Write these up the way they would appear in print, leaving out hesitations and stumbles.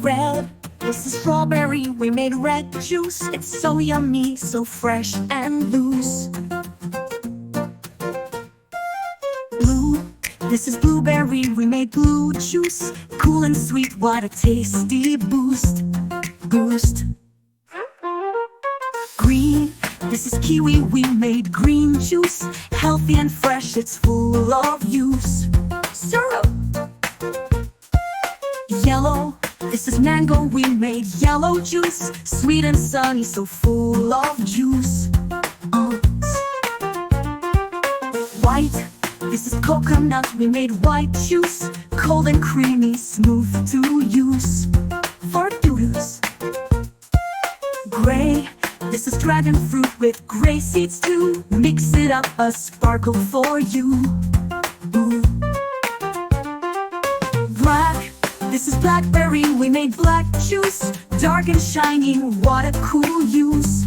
red. This is strawberry, we made red juice. It's so yummy, so fresh and loose. Blue, this is blueberry, we made blue juice. Cool and sweet, what a tasty boost. Green, this is kiwi, we made green juice. Healthy and fresh, it's full of use. Syrup. Yellow, this is mango, we made yellow juice. Sweet and sunny, so full of juice. White, this is coconut, we made white juice. Cold and creamy, smooth to use. For use. Gray, this is dragon fruit with gray seeds too. Mix it up, a sparkle for you. Black, this is blackberry, we made black juice. Dark and shiny, what a cool use.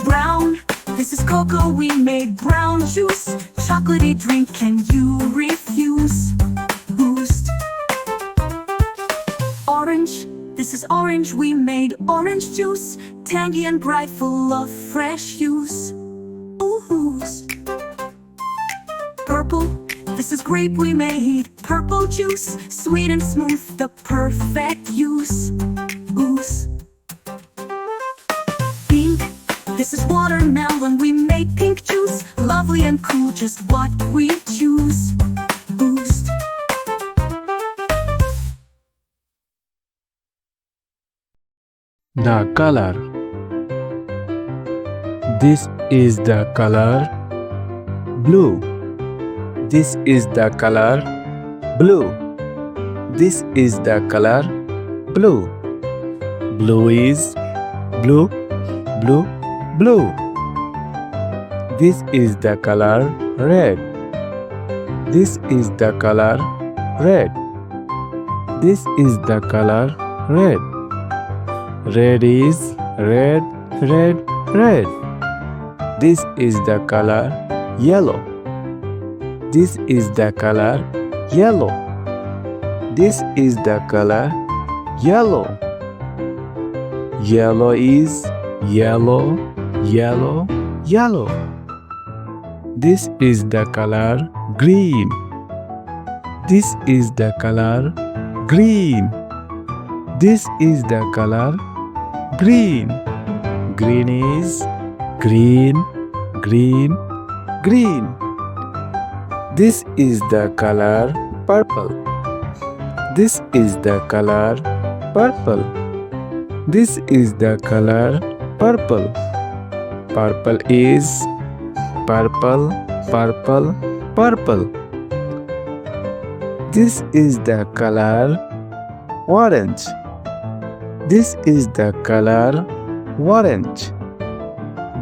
Brown, this is cocoa, we made brown juice. Chocolatey drink, can you refuse? Boost. Orange, this is orange, we made orange juice. Tangy and bright, full of fresh use. Purple, this is grape, we made purple juice. Sweet and smooth, the perfect use. Pink, this is watermelon, we made pink juice. Lovely and cool, just what we choose. Boost. The color. This is the color blue. This is the color blue. This is the color blue. Blue is blue, blue, blue. This is the color red. This is the color red. This is the color red. Red is red, red, red. This is the color yellow. This is the color yellow. This is the color yellow. Yellow is yellow, yellow, yellow. This is the color green. This is the color green. This is the color green. Green is green, green, green. This is the color purple. This is the color purple. This is the color purple. Purple is purple, purple, purple. This is the color orange. This is the color orange.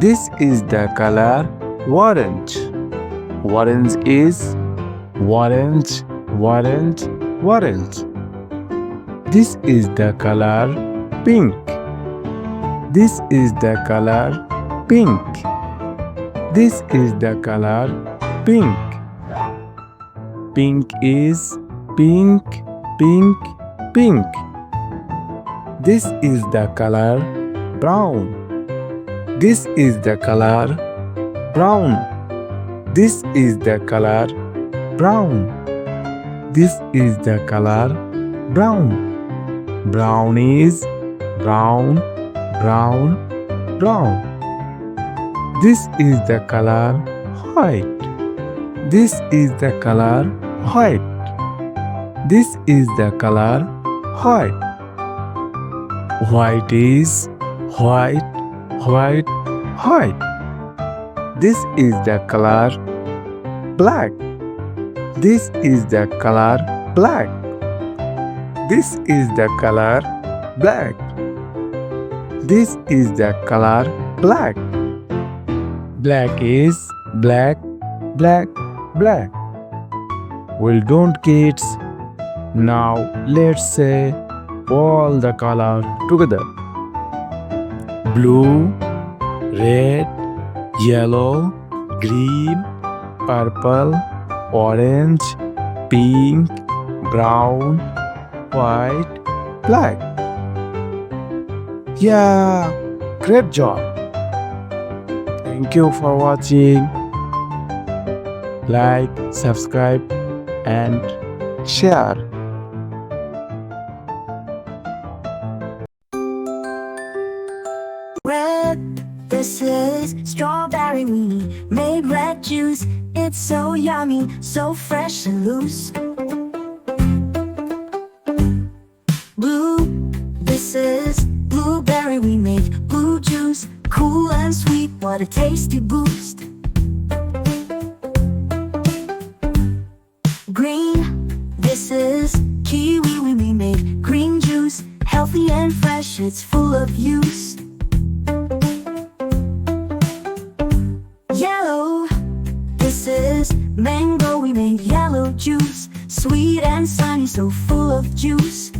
This is the color orange. Orange is orange, orange, orange. This is the color pink. This is the color pink. This is the color pink. Pink is pink, pink, pink. This is the color brown. This is the color brown. This is the color brown. This is the color brown. Brown is brown, brown, brown. This is the color white. This is the color white. This is the color white. White is white, white, white. This is the color black. This is the color black. This is the color black. This is the color black. Black is black, black, black. Well done, kids. Now let's say all the color together. Blue, red, yellow, green, purple, orange, pink, brown, white, black. Yeah, great job. Thank you for watching. Like, subscribe, and share. Red, this is strawberry. We made red juice. It's so yummy, so fresh and loose. Blue, this is blueberry. We made blue juice, cool and sweet. What a tasty boost. Green, this is kiwi. We made green juice, healthy and fresh. It's full of use. Yellow, this is mango. We made yellow juice, sweet and sunny, so full of juice.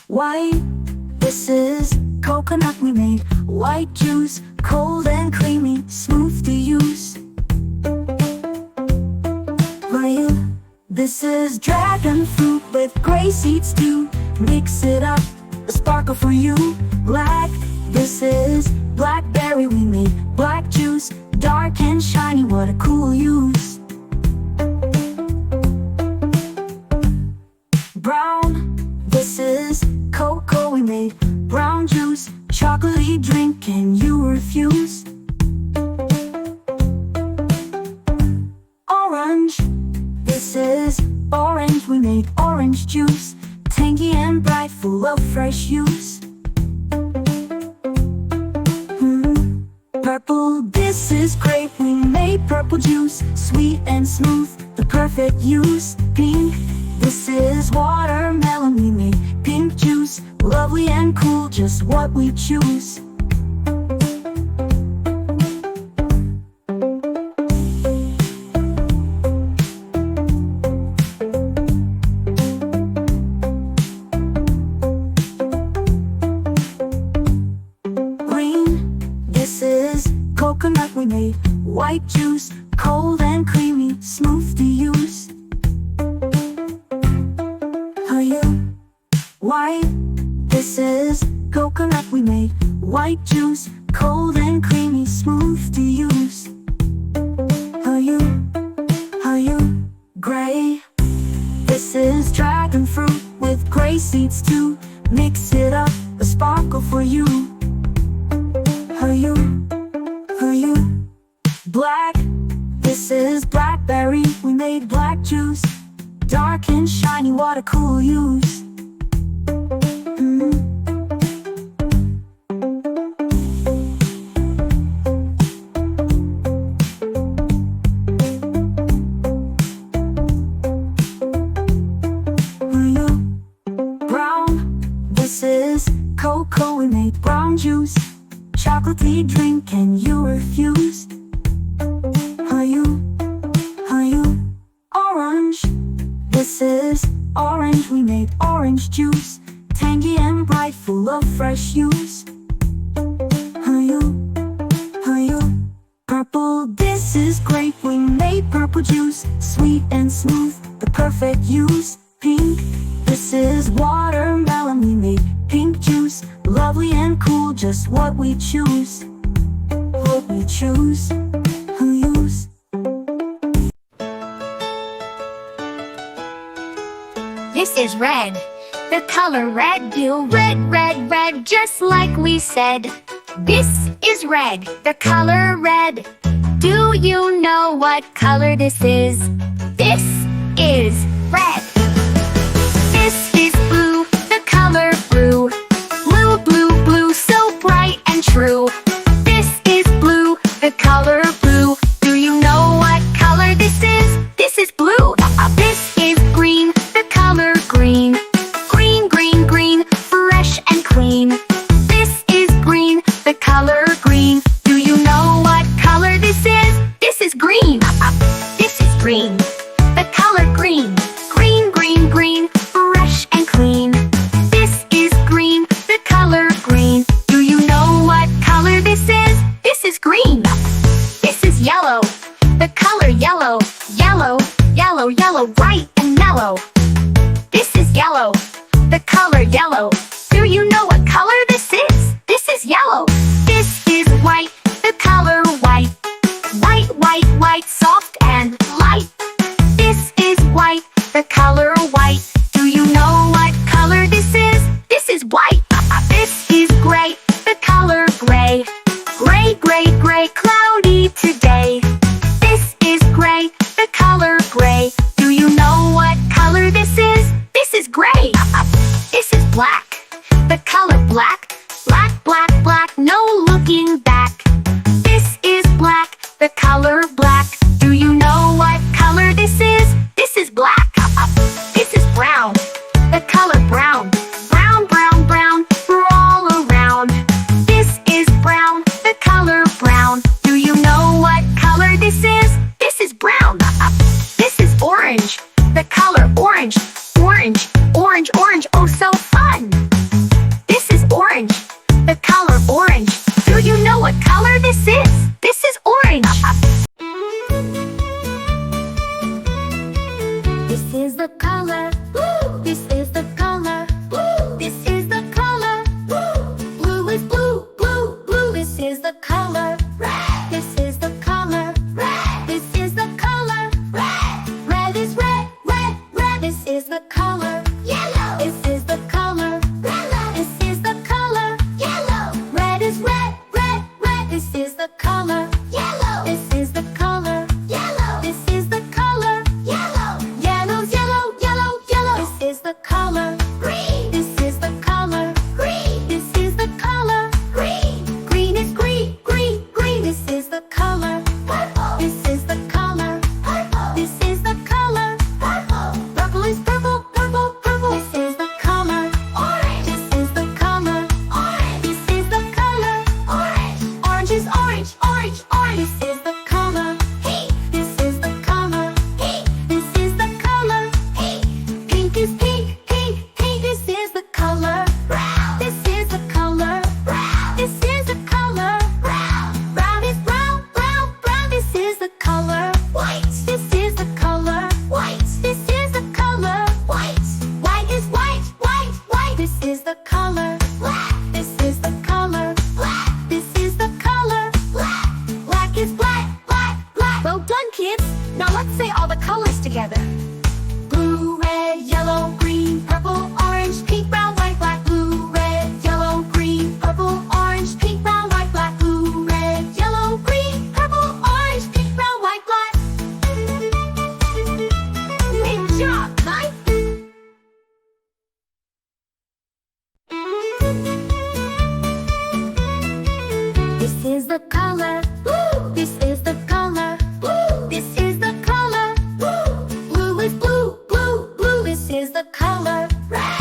White, this is coconut. We made white juice, cold and creamy, smooth to use. Green, this is dragon fruit with gray seeds too. Mix it up, a sparkle for you. Black, this is blackberry. We made black juice, dark and shiny, what a cool use. Brown, this is cocoa. We made brown juice, chocolatey drink, and you refuse. Orange, this is orange. We made orange juice, tangy and bright, full of fresh use. Purple, this is grape. We made purple juice, sweet and smooth, the perfect use. Pink, this is watermelon. We made pink juice, lovely and cool, just what we choose. Coconut, we made white juice, cold and creamy, smooth to use. Are you white? This is coconut. We made white juice, cold and creamy, smooth to use. Are you gray? This is dragon fruit with gray seeds too. Mix it up, a sparkle for you. Are you black? This is blackberry. We made black juice, dark and shiny, what a cool use. Brown, this is cocoa. We made brown juice, chocolatey drink, and you refuse. Are you orange? This is orange. We made orange juice, tangy and bright, full of fresh use. Are you purple? This is grape. We made purple juice, sweet and smooth, the perfect use. Pink, this is watermelon. We made pink juice, lovely and cool, just what we choose. What we choose. Who use? This is red, the color red. Do red, red, red, just like we said. This is red, the color red. Do you know what color this is? This is red. This is blue, the color blue. Blue, blue, blue, so bright and true. This is blue, the color blue. Do you know what color this is? This is blue. This is green, the color green. Green, green, green, fresh and clean. This is green, the color green. Do you know what color this is? This is green. This is green, the color green. Green, green, green, fresh and clean. This is green, the color green. Do you know what color this is? This is green. This is yellow, the color yellow. Yellow, yellow, yellow, bright and mellow. This is yellow, the color yellow. Do you know what color this is? This is yellow. This is white, the color white. White, white, white, soft and light. This is white, the color white. Do you know what color this is? This is white. This is gray, the color gray. Gray, gray, gray, cloudy today. This is gray, the color gray. Do you know what color this is? This is gray. This is black, the color black. Black, black, black, no looking back. This is black, the color black. Do you know what color this is? This is black. This is brown, the color brown. Brown, brown, brown, we're all around. This is brown, the color brown. Do you know what color this is? This is brown. This is orange, the color orange. Orange, orange, orange, oh so fun. This is orange, the color orange. Do you know what color this is? This is orange. This is the color. This is the color. This is the color. Blue is blue, blue, blue. This is the color. This is the color. This is the color. Red is red, red, red. This is the color. Yellow. This is the color. Yellow. This is the color. Yellow. Red is red, red, red. This is the color. Yellow. This is the color. Yellow. This is the color. Yellow. Yellow's yellow, yellow, yellow. This is the color. Green. This is the color. Green. This is the color. Green. Green is green, green, green. This is the color. Purple. This is the color. Purple. This is the color. Purple. Purple is purple, purple, purple. This is the color. Orange. This is the color. Orange. This is the color. Orange. Orange is orange, orange, orange. This is the color. Pink. This is the color. Pink. This is the color. Pink. Pink is pink, pink, pink. This is the color. Brown. This is the color. Brown. This is the color. Brown. Brown is brown, brown, brown. This is the color. White. This is the color. White. This is the color. White. White is white, white, white. This is the color. Black. This is the color. Black. This is the color. Black. Black is black, black, black. Well done, kids. Now let's say all the colors together. Blue, red, yellow, green, purple, orange, pink, brown, white, black. Blue, red, yellow, green, purple, orange, pink, brown, white, black. Blue, red, yellow, green, purple, orange, pink, brown, white, black. Good job, Mike. This is the color. This is the color. This is the color. Blue is blue, blue, blue. This is the color. Red.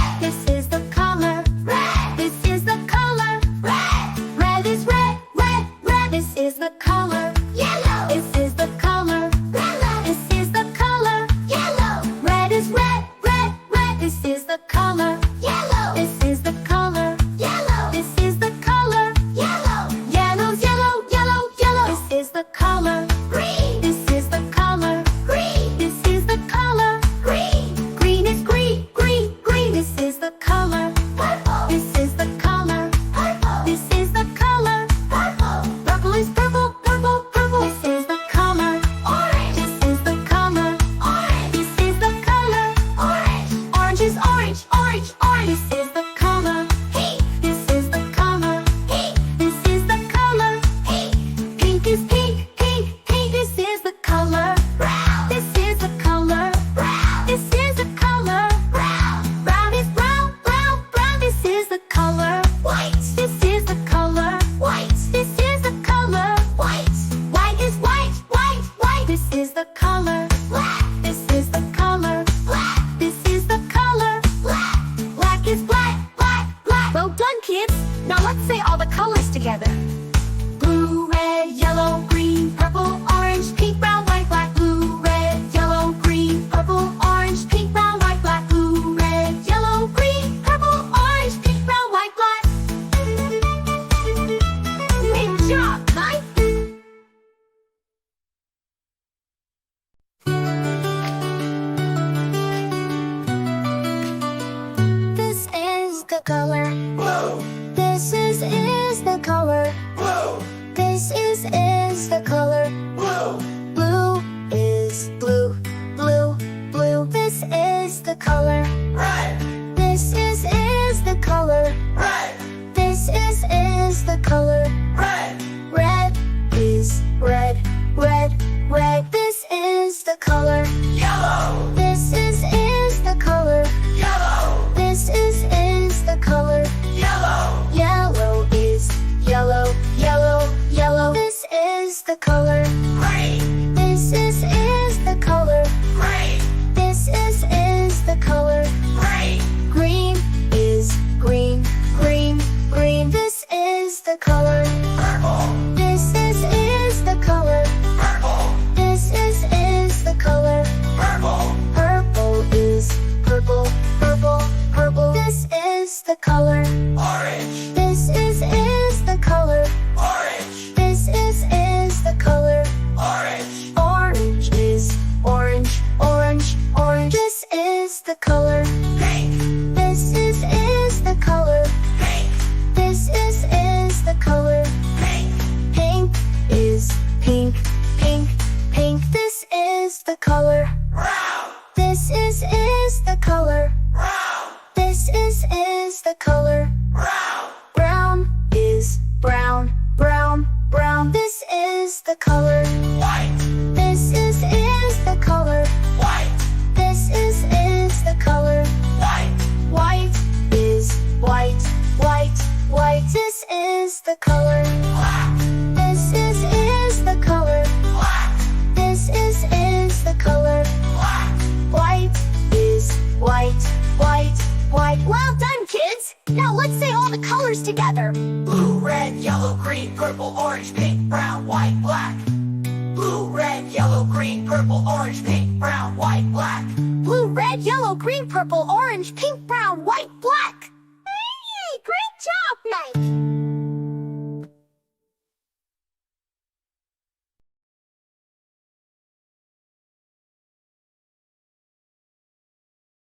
color. Blue. This is the color. Blue. Blue is blue. Blue, blue. This is the color. Red. This is the color. Red. This is the color. Red. Red is red. Red, red. This is the color. Yellow. This is the color. Yellow. This is the color. Yellow. Yellow is yellow. Yellow, yellow. This is the color. Green. This is the color. Green. This is the color. Green. Green is green. Green, green. This is the color. Purple. This is the color. Purple. This is the color. Purple. Purple is purple. Purple, purple. This is the color. Orange. This is the color. Orange. This is the color. Orange. Orange is orange. Orange, orange. This is the color. Pink. This is the color. Pink. This is the color. Pink. Pink is pink. Pink, pink. This is the color. Brown. This is the color. Brown. This is the color. Brown. Brown is brown. Brown, brown. This is the color. White. This is the color. White. This is the color. White. White is white. White, white. This is the color. Black. This is the color. Black. This is the color. Black. White is white. White, white. Well done, kids! Now let's say all the colors together. Blue, red, yellow, green, purple, orange, pink, brown, white, black. Blue, red, yellow, green, purple, orange, pink, brown, white, black. Blue, red, yellow, green, purple, orange, pink, brown, white, black. Hey, great job, Mike!